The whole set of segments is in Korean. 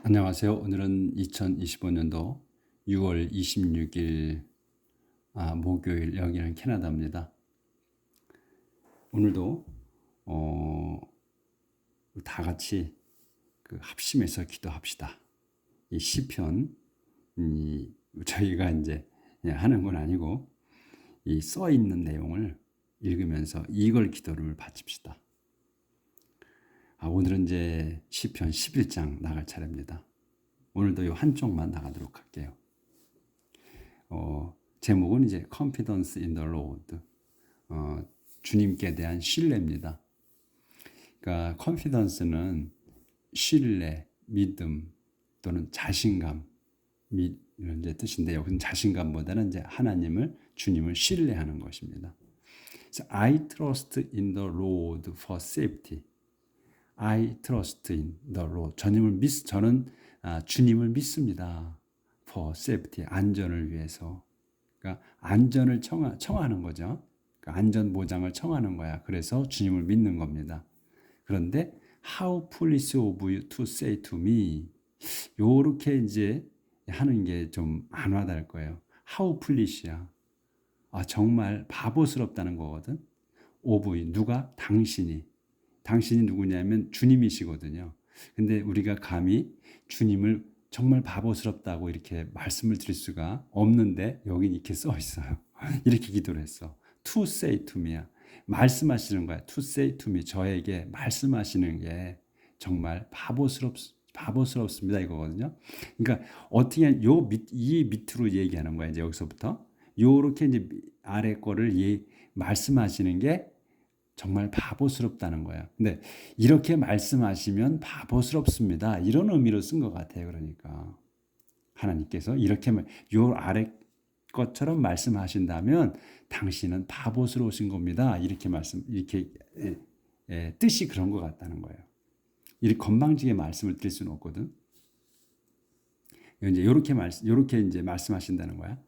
안녕하세요. 오늘은 2025년도 6월 26일 목요일, 여기는 캐나다입니다. 오늘도 다 같이 합심해서 기도합시다. 이 시편 저희가 이제 그냥 하는 건 아니고 이 써 있는 내용을 읽으면서 이걸 기도를 바칩시다. 오늘은 이제 시편 11장 나갈 차례입니다. 오늘도 이 한쪽만 나가도록 할게요. 제목은 이제 Confidence in the Lord, 주님께 대한 신뢰입니다. 그러니까 confidence는 신뢰, 믿음 또는 자신감 이런 이제 뜻인데 여기는 자신감보다는 이제 하나님을 주님을 신뢰하는 것입니다. 그래서 I trust in the Lord for safety. I trust in the Lord. 저는 주님을 믿습니다. for safety, 안전을 위해서. 그러니까 안전을 청하는 거죠. 그러니까 안전 보장을 청하는 거야. 그래서 주님을 믿는 겁니다. 그런데 how foolish of you to say to me. 요렇게 이제 하는 게 좀 안 와닿을 거예요. how foolish야. 정말 바보스럽다는 거거든. of you. 누가? 당신이 누구냐면 주님이시거든요. 근데 우리가 감히 주님을 정말 바보스럽다고 이렇게 말씀을 드릴 수가 없는데 여기 이렇게 써 있어요. 이렇게 기도를 했어. To say to me야. 말씀하시는 거야. To say to me. 저에게 말씀하시는 게 정말 바보스럽습니다 이거거든요. 그러니까 어떻게 이 밑으로 얘기하는 거야. 이제 여기서부터 요렇게 이제 아래 거를 말씀하시는 게 정말 바보스럽다는 거야. 근데 이렇게 말씀하시면 바보스럽습니다. 이런 의미로 쓴 것 같아요. 그러니까 하나님께서 이렇게 요 아래 것처럼 말씀하신다면 당신은 바보스러우신 겁니다. 이렇게 뜻이 그런 것 같다는 거예요. 이렇게 건방지게 말씀을 드릴 수는 없거든. 이제 요렇게 이제 말씀하신다는 거야.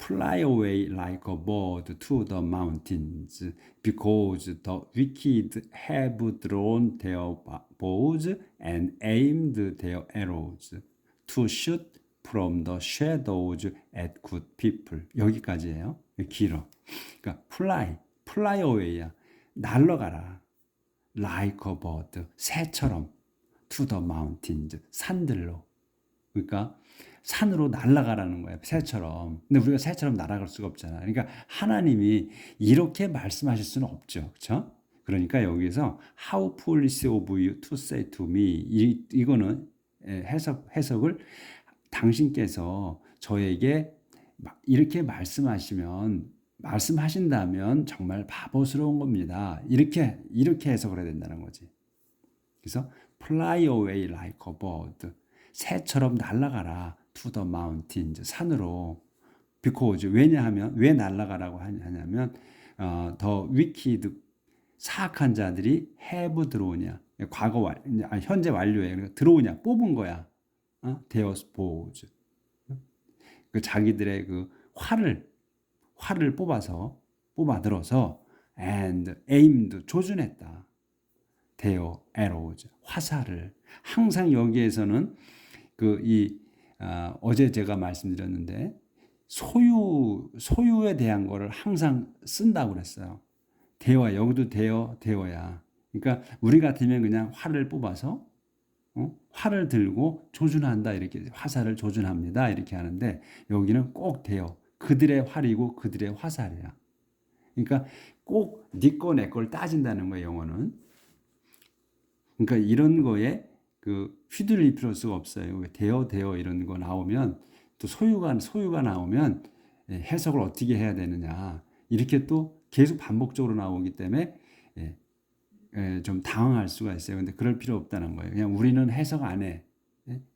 Fly away like a bird to the mountains, because the wicked have drawn their bows and aimed their arrows to shoot from the shadows at good people. 여기까지예요. 길어. 그러니까 fly away야. 날아가라. Like a bird, 새처럼. To the mountains, 산들로. 그러니까 산으로 날아가라는 거예요. 새처럼. 근데 우리가 새처럼 날아갈 수가 없잖아. 그러니까 하나님이 이렇게 말씀하실 수는 없죠. 그렇죠? 그러니까 여기서 How foolish of you to say to me. 이거는 해석을 당신께서 저에게 이렇게 말씀하신다면 정말 바보스러운 겁니다. 이렇게 해석을 해야 된다는 거지. 그래서 fly away like a bird. 새처럼 날아가라. to the mountains. 산으로. because 왜냐하면 왜 날아가라고 하냐면 the wicked 사악한 자들이 have 들어오냐. 현재 완료예요. 그러니까 들어오냐. 뽑은 거야. their bows. 자기들의 활을 뽑아들어서 and aimed 조준했다. their arrows. 화살을. 항상 여기에서는 어제 제가 말씀드렸는데 소유에 대한 거를 항상 쓴다고 그랬어요. 여기도 대어야. 그러니까 우리 같으면 그냥 활을 뽑아서 활을 들고 조준한다 이렇게 화살을 조준합니다 이렇게 하는데 여기는 꼭 그들의 활이고 그들의 화살이야. 그러니까 꼭 네 거 내 걸 따진다는 거예요. 영어는. 그러니까 이런 거에 휘둘릴 필요가 없어요. 대어 이런 거 나오면 또 소유가 나오면 해석을 어떻게 해야 되느냐 이렇게 또 계속 반복적으로 나오기 때문에 좀 당황할 수가 있어요. 근데 그럴 필요 없다는 거예요. 그냥 우리는 해석 안 해.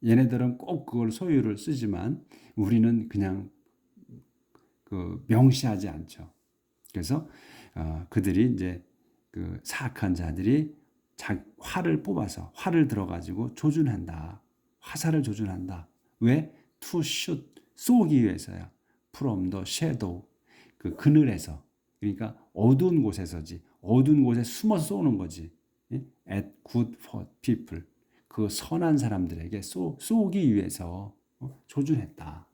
얘네들은 꼭 그걸 소유를 쓰지만 우리는 그냥 명시하지 않죠. 그래서 그들이 이제 사악한 자들이 활을 뽑아서 활을 들어가지고 조준한다. 화살을 조준한다. 왜? To shoot, 쏘기 위해서야. From the shadow, 그늘에서. 그러니까 어두운 곳에서지. 어두운 곳에 숨어서 쏘는 거지. At good people, 그 선한 사람들에게 쏘기 위해서 조준했다.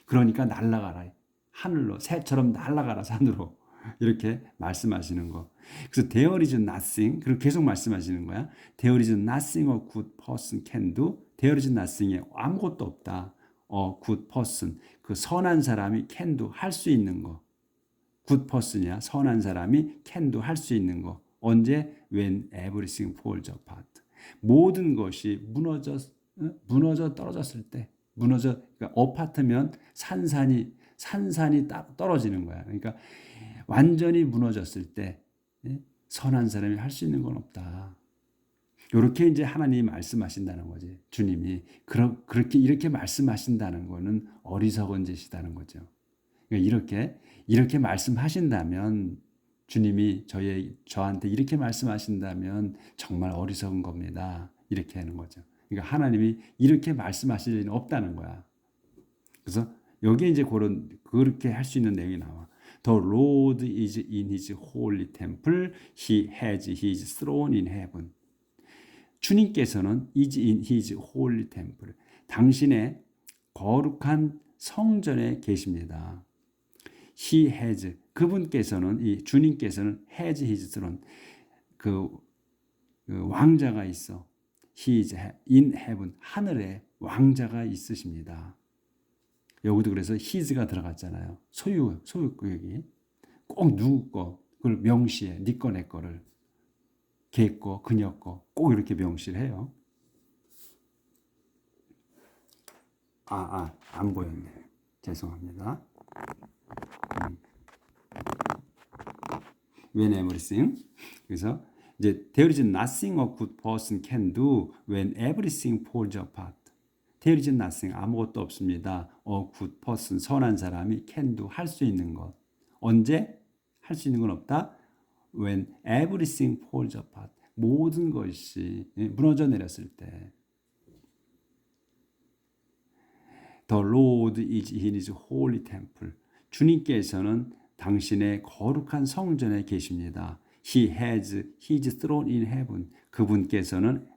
그러니까 날아가라. 하늘로 새처럼 날아가라 산으로. 이렇게 말씀하시는 거. 그래서 there is nothing. 그리고 계속 말씀하시는 거야. there is nothing a good person can do. there is nothing에 아무것도 없다. a good person. 그 선한 사람이 can do 할 수 있는 거. good person이야. 선한 사람이 can do 할 수 있는 거. 언제? when everything falls apart. 모든 것이 무너져 떨어졌을 때. 그러니까 어파트면 산산이 떨어지는 거야. 그러니까 완전히 무너졌을 때 선한 사람이 할 수 있는 건 없다. 이렇게 이제 하나님이 말씀하신다는 거지. 주님이 그렇게 이렇게 말씀하신다는 거는 어리석은 짓이라는 거죠. 그러니까 이렇게 말씀하신다면 주님이 저한테 이렇게 말씀하신다면 정말 어리석은 겁니다. 이렇게 하는 거죠. 그러니까 하나님이 이렇게 말씀하실 일은 없다는 거야. 그래서 여기에 이제 그렇게 할 수 있는 내용이 나와. The Lord is in his holy temple. He has his throne in heaven. 주님께서는 is in his holy temple. 당신의 거룩한 성전에 계십니다. He has. 그분께서는, 이 주님께서는 has his throne. 그 왕자가 있어. He is in heaven. 하늘에 왕자가 있으십니다. 여기도 그래서 his가 들어갔잖아요. 소유구역이. 꼭 누구 거, 그걸 명시해. 네 거, 내 거를. 걔 거, 그녀 거. 꼭 이렇게 명시를 해요. 안 보였네. 죄송합니다. When everything. 그래서 이제 there is nothing a good person can do when everything falls apart. There is nothing. 아무것도 없습니다. A good person. 선한 사람이 can do. 할 수 있는 것. 언제? 할 수 있는 건 없다. When everything falls apart. 모든 것이 무너져 내렸을 때. The Lord is in his holy temple. 주님께서는 당신의 거룩한 성전에 계십니다. He has his throne in heaven. 그분께서는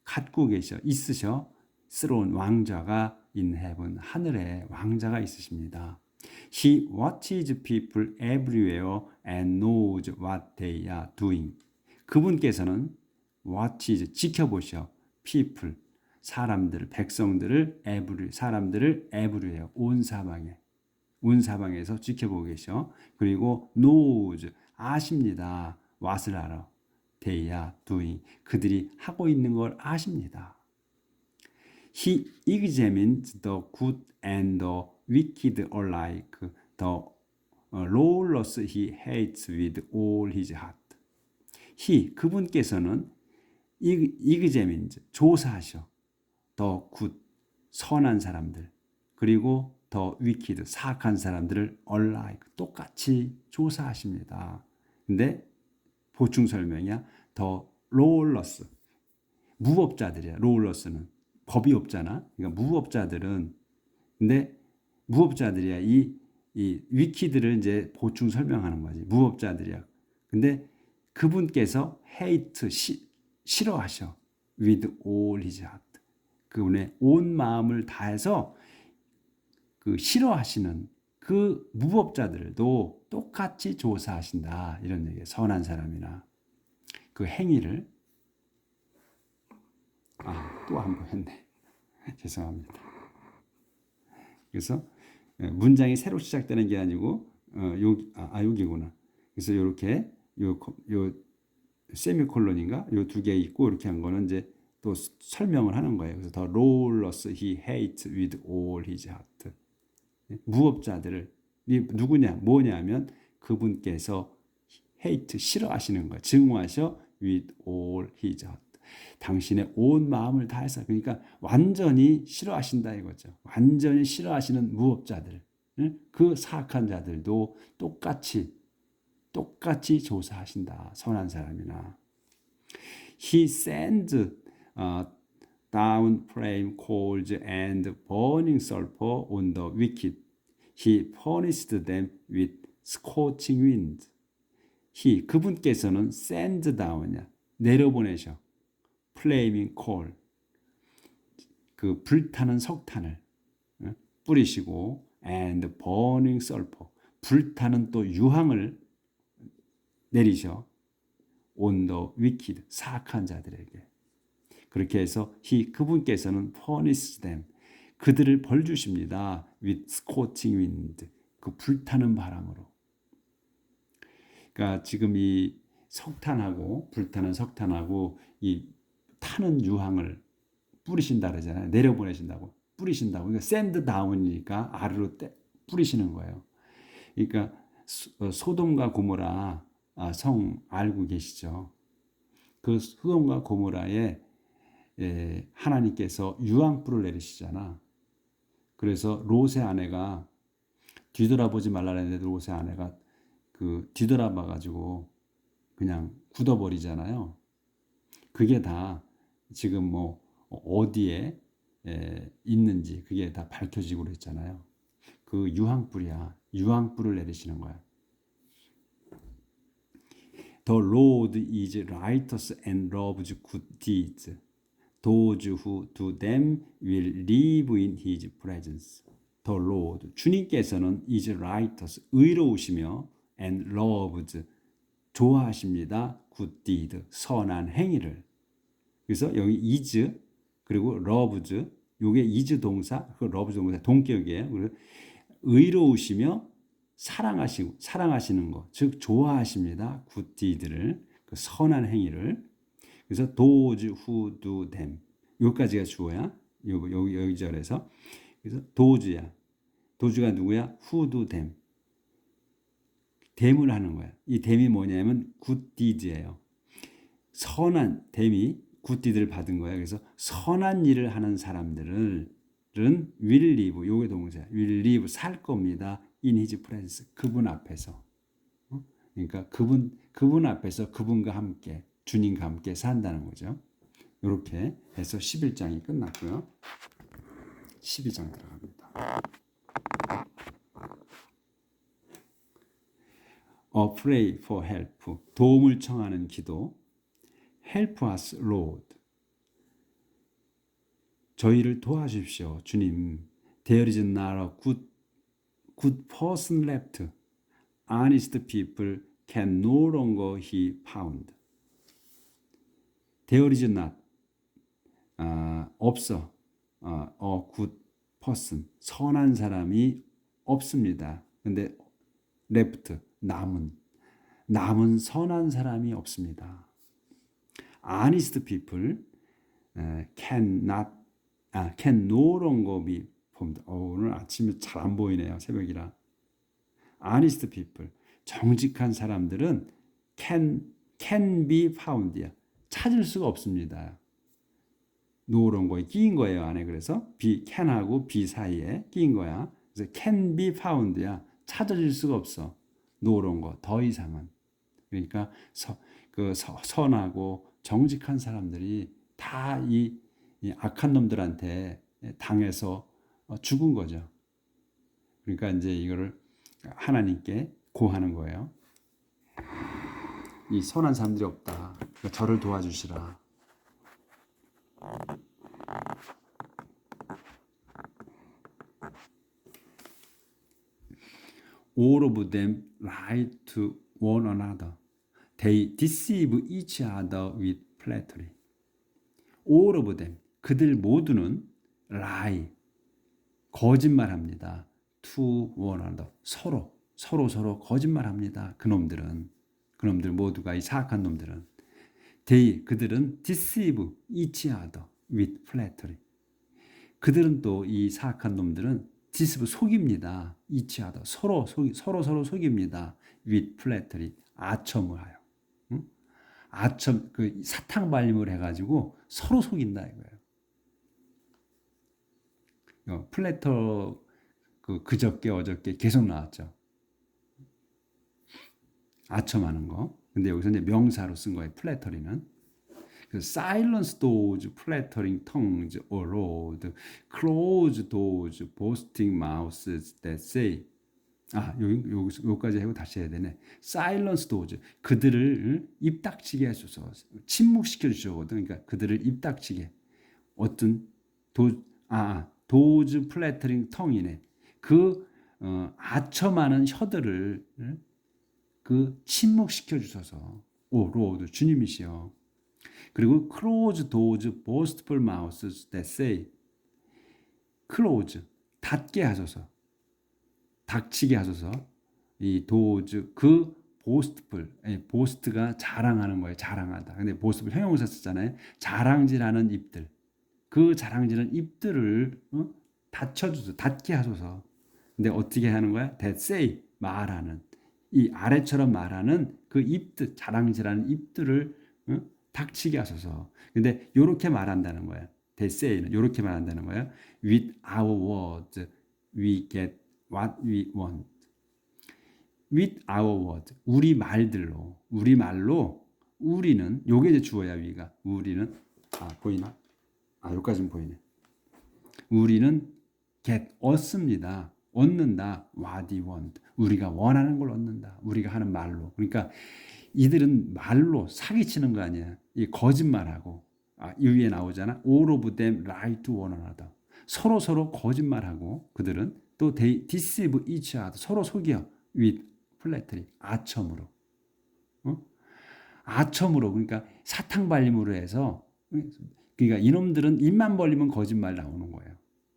갖고 있으셔. throne, 왕자가 in heaven. 하늘에 왕자가 있으십니다. He watches people everywhere and knows what they are doing. 그분께서는 watches, 지켜보셔. people, 사람들, 백성들을 사람들을 everywhere, 온 사방에서 지켜보고 계셔. 그리고 knows, 아십니다. what을 알아. they are doing, 그들이 하고 있는 걸 아십니다. He examines the good and the wicked alike. The lawless he hates with all his heart. 그분께서는 examines, 조사하셔. The good, 선한 사람들. 그리고 the wicked, 사악한 사람들을 alike, 똑같이 조사하십니다. 근데 보충 설명이야. The lawless, 무법자들이야. lawless는 법이 없잖아. 그러니까 무법자들은, 근데 무법자들이야. 이 wicked를 이제 보충 설명하는 거지. 무법자들이야. 근데 그분께서 hate, 싫어하셔. with all his heart. 그분의 온 마음을 다해서 그 싫어하시는 그 무법자들도 똑같이 조사하신다. 이런 얘기예요. 선한 사람이나 그 행위를. 또 안 보였네. 죄송합니다. 그래서 문장이 새로 시작되는 게 아니고 여기구나. 그래서 이렇게 요 세미콜론인가 요 두 개 있고 이렇게 한 거는 이제 또 설명을 하는 거예요. 그래서 the lawless he hates with all his heart. 무법자들을 누구냐 뭐냐면 그분께서 hate 싫어하시는 거예요. 증오하셔 with all his heart. 당신의 온 마음을 다해서, 그러니까 완전히 싫어하신다 이거죠. 완전히 싫어하시는 무법자들, 그 사악한 자들도 똑같이 조사하신다. 선한 사람이나. He sends down flame, coals and burning sulfur on the wicked. He punished them with scorching wind. 그분께서는 send down이야. 내려보내셔. flaming coal, 그 불타는 석탄을 뿌리시고 and burning sulfur, 불타는 또 유황을 내리셔 on the wicked, 사악한 자들에게. 그렇게 해서 그분께서는 furnish them, 그들을 벌 주십니다. with scorching wind, 그 불타는 바람으로. 그러니까 지금 이 석탄하고 불타는 석탄하고 이 타는 유황을 뿌리신다 그러잖아요. 내려보내신다고. 뿌리신다고. 그러니까 샌드 다운이니까 아래로 뿌리시는 거예요. 그러니까 소돔과 고모라 성 알고 계시죠? 그 소돔과 고모라에 하나님께서 유황불을 내리시잖아. 그래서 롯의 아내가 뒤돌아보지 말라 했는데 롯의 아내가 그 뒤돌아봐 가지고 그냥 굳어버리잖아요. 그게 다 지금 뭐 어디에 있는지 그게 다 밝혀지고 그랬잖아요. 그 유황불이야. 유황불을 내리시는 거야. The Lord is righteous and loves good deeds. Those who do them will live in His presence. The Lord, 주님께서는 is righteous, 의로우시며 and loves, 좋아하십니다. good deed, 선한 행위를. 그래서 여기 is 그리고 loves, 요게 is 동사, 그 loves 동사 동격이에요. 그래서 의로우시며 사랑하시는 것, 즉 좋아하십니다. good deed를, 그 선한 행위를. 그래서 those who do them, 여기까지가 주어야. 여기 절에서 그래서 does야. does가 누구야? who do them. 됨을 하는 거야. 이 됨이 뭐냐면 good deeds예요. 선한 됨이 good deed를 받은 거예요. 그래서 선한 일을 하는 사람들은 will live, 요게 동사야. will live, 살 겁니다. in his presence, 그분 앞에서. 그러니까 그분 앞에서 그분과 함께, 주님과 함께 산다는 거죠. 이렇게 해서 11장이 끝났고요. 12장 들어갑니다. Pray for help, 도움을 청하는 기도. Help us, Lord. 저희를 도와주십시오, 주님. There is not a good person left. Honest people can no longer be found. There is not, 없어. A good person, 선한 사람이 없습니다. 근데 left, 남은 선한 사람이 없습니다. Honest people can no longer be found. 오늘 아침에 잘 안 보이네요. 새벽이라. Honest people, 정직한 사람들은 can be found야. 찾을 수가 없습니다. no longer에 끼인 거예요, 안에. 그래서 can하고 be 사이에 끼인 거야. 그래서 can be found야. 찾아질 수가 없어. no longer, 더 이상은. 그러니까 선하고 정직한 사람들이 다 이 악한 놈들한테 당해서 죽은 거죠. 그러니까 이제 이거를 하나님께 고하는 거예요. 이 선한 사람들이 없다. 그러니까 저를 도와주시라. All of them lie to one another. They deceive each other with flattery. All of them, 그들 모두는 lie, 거짓말합니다. To one another, 서로 거짓말합니다. 그놈들 모두가 이 사악한 놈들은. 그들은 deceive each other with flattery. 그들은 또 이 사악한 놈들은 deceive, 속입니다. each other, 서로 속입니다. with flattery, 아첨을 하여. 그 사탕 발림을 해가지고 서로 속인다 이거예요. 플래터 그저께 어저께 계속 나왔죠. 아첨하는 거. 근데 여기서 이제 명사로 쓴 거예요. 플래터리는. Silence those flattering tongues, O Lord. Close those boasting mouths that say. 여기까지 하고 다시 해야 되네. Silence those. 그들을 입 닥치게 하소서. 침묵시켜 주시거든. 그러니까 그들을 입 닥치게. 어떤 those flattering tongue이네. 그 아첨하는 혀들을 그 침묵시켜 주소서. 오, Lord, 주님이시여. 그리고 close those boastful mouths that say. close, 닫게 하소서. 닥치게 하소서. 이 도즈 그 보스트풀, 보스트가 자랑하는 거예요. 자랑하다. 근데 보스트풀 형용사 쓰잖아요. 자랑질하는 입들. 그 자랑질하는 입들을 닫혀주소, 닫게 하소서. 근데 어떻게 하는 거야? That say, 말하는. 이 아래처럼 말하는 그 입들, 자랑질하는 입들을 닥치게 하소서. 근데 요렇게 말한다는 거야. That say는 요렇게 말한다는 거야. With our words, we get what we want. With our word, 우리 말들로, 우리 말로 우리는 요게 이제 주어야 위가. 우리는 보이나? 여기까지는 보이네. 우리는 get 얻습니다. 얻는다. What we want. 우리가 원하는 걸 얻는다. 우리가 하는 말로. 그러니까 이들은 말로 사기치는 거 아니야. 이 거짓말하고. 이 위에 나오잖아. All of them lie to one another. 서로 거짓말하고 그들은 또 they deceive each other. 서로 속여. with 플래트리 아첨으로. 아첨으로. 그러니까 사탕 발림으로 해서 그러니까 이놈들은 입만 벌리면 거짓말 나오는 거예요.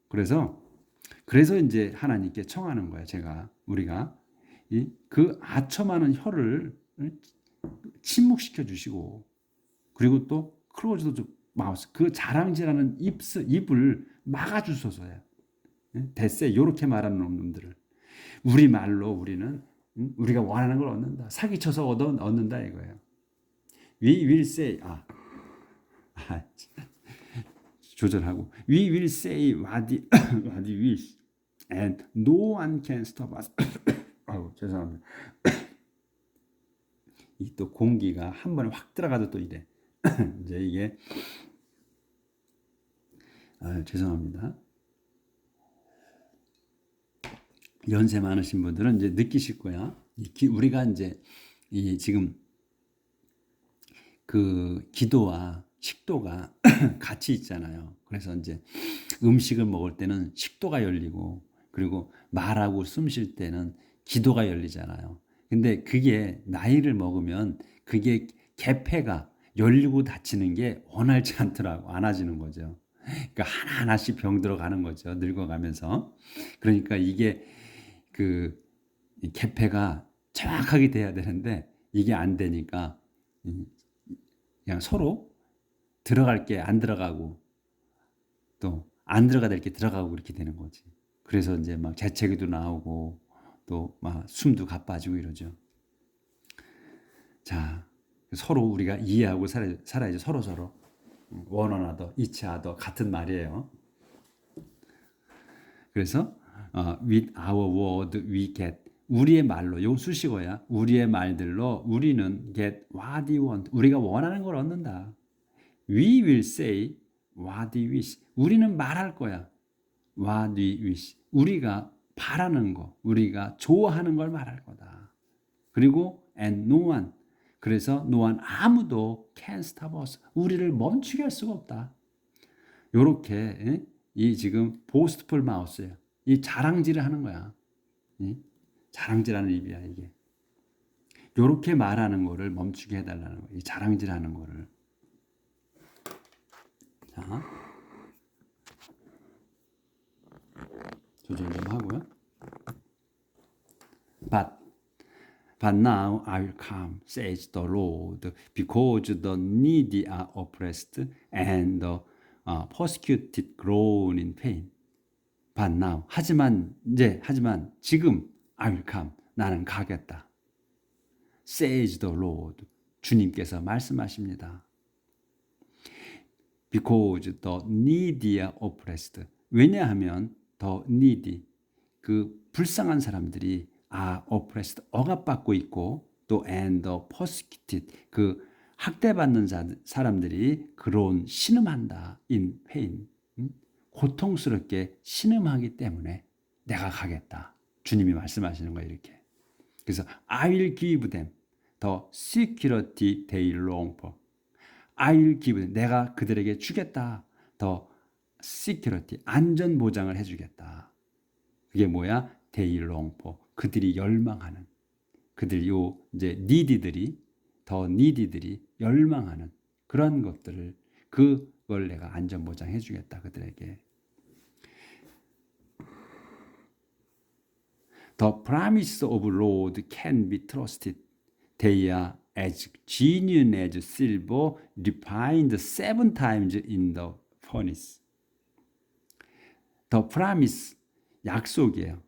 그래서 이제 하나님께 청하는 거예요. 우리가 그 아첨하는 혀를 침묵시켜 주시고 그리고 또 클로즈도 마우스 그 자랑질하는 입을 막아 주소서요. 대세 요렇게 말하는 놈들을 우리 말로 우리는 우리가 원하는 걸 얻는다. 사기쳐서 얻는다 이거예요. We will say 조절하고 We will say what we wish and no one can stop us. 죄송합니다. 이 또 공기가 한 번에 확 들어가도 또 이래. 이제 이게 죄송합니다. 연세 많으신 분들은 이제 느끼실 거야. 우리가 이제 지금 그 기도와 식도가 같이 있잖아요. 그래서 이제 음식을 먹을 때는 식도가 열리고 그리고 말하고 숨 쉴 때는 기도가 열리잖아요. 근데 그게 나이를 먹으면 그게 개폐가 열리고 닫히는 게 원활치 않더라고. 안 와지는 거죠. 그러니까 하나하나씩 병 들어가는 거죠. 늙어가면서. 그러니까 이게 그 개폐가 정확하게 돼야 되는데 이게 안 되니까 그냥 서로 들어갈 게 안 들어가고 또 안 들어가야 될 게 들어가고 그렇게 되는 거지. 그래서 이제 막 재채기도 나오고 또 막 숨도 가빠지고 이러죠. 자, 서로 우리가 이해하고 살아야죠. 서로 원어나더 이치하더 같은 말이에요. 그래서 with our word we get 우리의 말로 요 수식어야. 우리의 말들로 우리는 get what we want. 우리가 원하는 걸 얻는다. We will say what we wish. 우리는 말할 거야. What we wish. 우리가 바라는 거, 우리가 좋아하는 걸 말할 거다. 그리고 and no one. 그래서 no one 아무도 can stop us. 우리를 멈추게 할 수가 없다. 요렇게 이 지금 보스트풀 마우스예요. 이 자랑질을 하는 거야. 자랑질하는 입이야 이게. 요렇게 말하는 거를 멈추게 해달라는 거야. 이 자랑질하는 거를. 자, 조절 좀 하고요. But now I will come, says the Lord, because the needy are oppressed and the persecuted groan in pain. But now, 하지만 지금 I will come, 나는 가겠다. Says the Lord, 주님께서 말씀하십니다. Because the needy are oppressed. 왜냐하면 the needy, 그 불쌍한 사람들이 oppressed, 억압받고 있고 또 and the persecuted, 그 학대받는 사람들이 groan, 신음한다. in pain, 고통스럽게 신음하기 때문에 내가 가겠다. 주님이 말씀하시는 거예요. 이렇게. 그래서 I will give them the security they long for. I will give them. 내가 그들에게 주겠다. the security. 안전 보장을 해주겠다. 그게 뭐야? they long for. 그들이 열망하는. 그들 요 이제 need들이 더 need들이 열망하는 그런 것들을 그걸 내가 안전 보장해 주겠다. 그들에게. The promise of Lord can be trusted. They are as genuine as silver refined 7 times in the furnace. The promise, 약속이에요.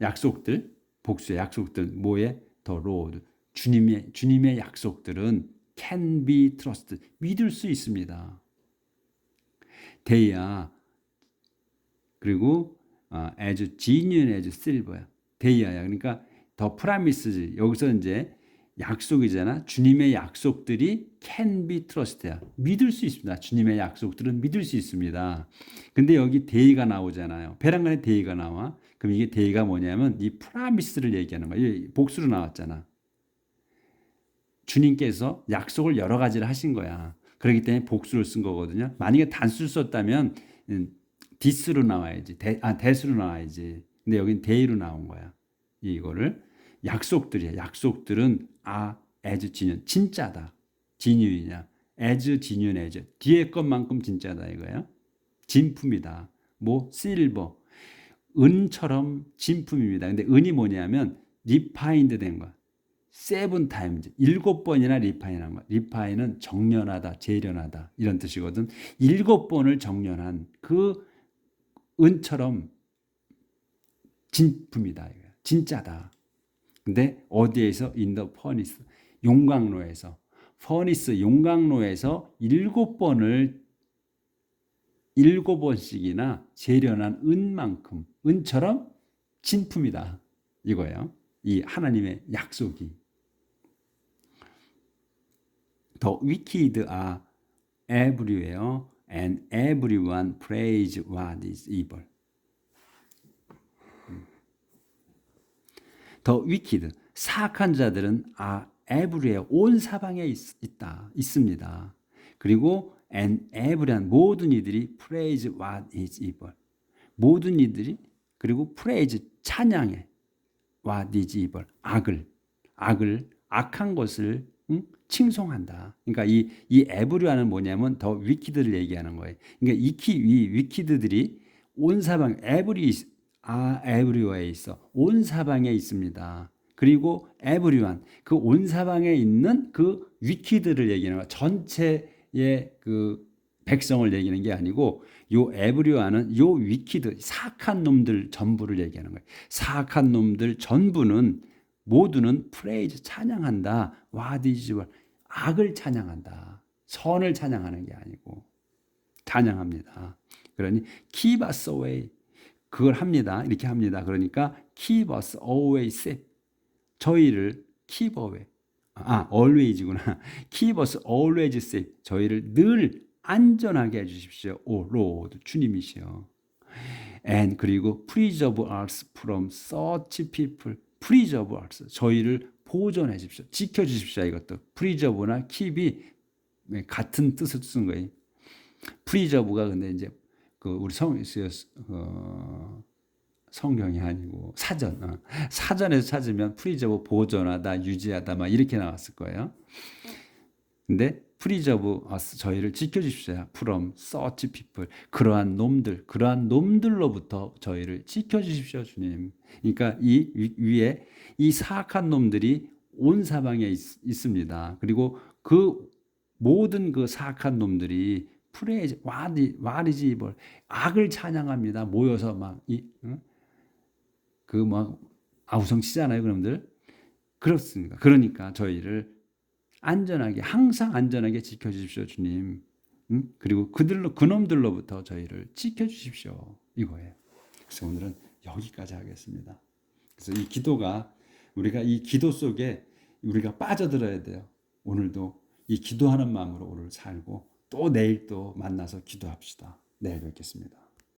약속들, 복수의 약속들, 뭐에? The Lord, 주님의 약속들은 can be trusted, 믿을 수 있습니다. They are, 그리고 as genuine as silver. They are, 그러니까 the promises, 여기서 이제 약속이잖아. 주님의 약속들이 can be trusted. 믿을 수 있습니다. 주님의 약속들은 믿을 수 있습니다. 근데 여기 day가 나오잖아요. 배란간에 day가 나와. 그럼 이게 day가 뭐냐면 이 promise를 얘기하는 거예요. 복수로 나왔잖아. 주님께서 약속을 여러 가지를 하신 거야. 그렇기 때문에 복수를 쓴 거거든요. 만약에 단수를 썼다면 this로 나와야지. that으로 나와야지. 근데 여긴 day로 나온 거야. 이거를. 약속들이야. 약속들은 as genuine, 진짜다. genuine이냐. as genuine as. 뒤에 것만큼 진짜다 이거야. 진품이다. 뭐 silver, 은처럼 진품입니다. 근데 은이 뭐냐면 refined 된 거야. 7 times, 7번이나 리파인한 거야. 리파인은 정련하다, 재련하다 이런 뜻이거든. 7번을 정련한 그 은처럼 진품이다. 진짜다. 근데 어디에서? In the furnace, 용광로에서. furnace, 용광로에서 7번씩이나 재련한 은만큼, 은처럼 진품이다. 이거예요. 이 하나님의 약속이. The wicked are everywhere and everyone praise what is evil. The wicked, 사악한 자들은 everywhere, 온 사방에 있습니다. 그리고 and everyone, 모든 이들이 praise what is evil. 모든 이들이 그리고 praise, 찬양해 what is evil, 악한 것을 칭송한다. 그러니까 이 everyone은 뭐냐면 더 wicked를 얘기하는 거예요. 그러니까 이 wicked들이 온 사방 everywhere 있어. 온 사방에 있습니다. 그리고 everyone, 그 온 사방에 있는 그 wicked를 얘기하는 거야. 전체의 그 백성을 얘기하는 게 아니고 요 everyone은 요 wicked, 사악한 놈들 전부를 얘기하는 거예요. 사악한 놈들 전부는 모두는 praise, 찬양한다. what is evil, 악을 찬양한다. 선을 찬양하는 게 아니고 찬양합니다. 그러니 keep us away, 그걸 합니다. 이렇게 합니다. 그러니까 keep us always safe, 저희를 keep away, always구나. keep us always safe, 저희를 늘 안전하게 해주십시오. 오 Lord, 주님이시여. and 그리고 preserve us from such people, preserve us, 저희를 보존해 주십시오. 지켜주십시오. 이것도 preserve나 keep이 같은 뜻을 쓴 거예요. preserve가 근데 이제 그 우리 성경이 아니고 사전에서 찾으면 preserve, 보존하다, 유지하다 막 이렇게 나왔을 거예요. 근데 preserve us, 저희를 지켜주십시오. from such people, 그러한 놈들로부터 저희를 지켜주십시오, 주님. 그러니까 이 위에 이 사악한 놈들이 온 사방에 있습니다. 그리고 그 모든 그 사악한 놈들이 praise, what is evil, 악을 찬양합니다. 모여서 막 아우성 치잖아요, 그놈들. 그렇습니다. 그러니까 저희를 안전하게, 항상 안전하게 지켜주십시오, 주님. 그리고 그놈들로부터 저희를 지켜주십시오. 이거예요. 그래서 오늘은 여기까지 하겠습니다. 그래서 이 기도가, 우리가 이 기도 속에 우리가 빠져들어야 돼요. 오늘도 이 기도하는 마음으로 오늘 살고 또 내일 또 만나서 기도합시다. 내일 뵙겠습니다.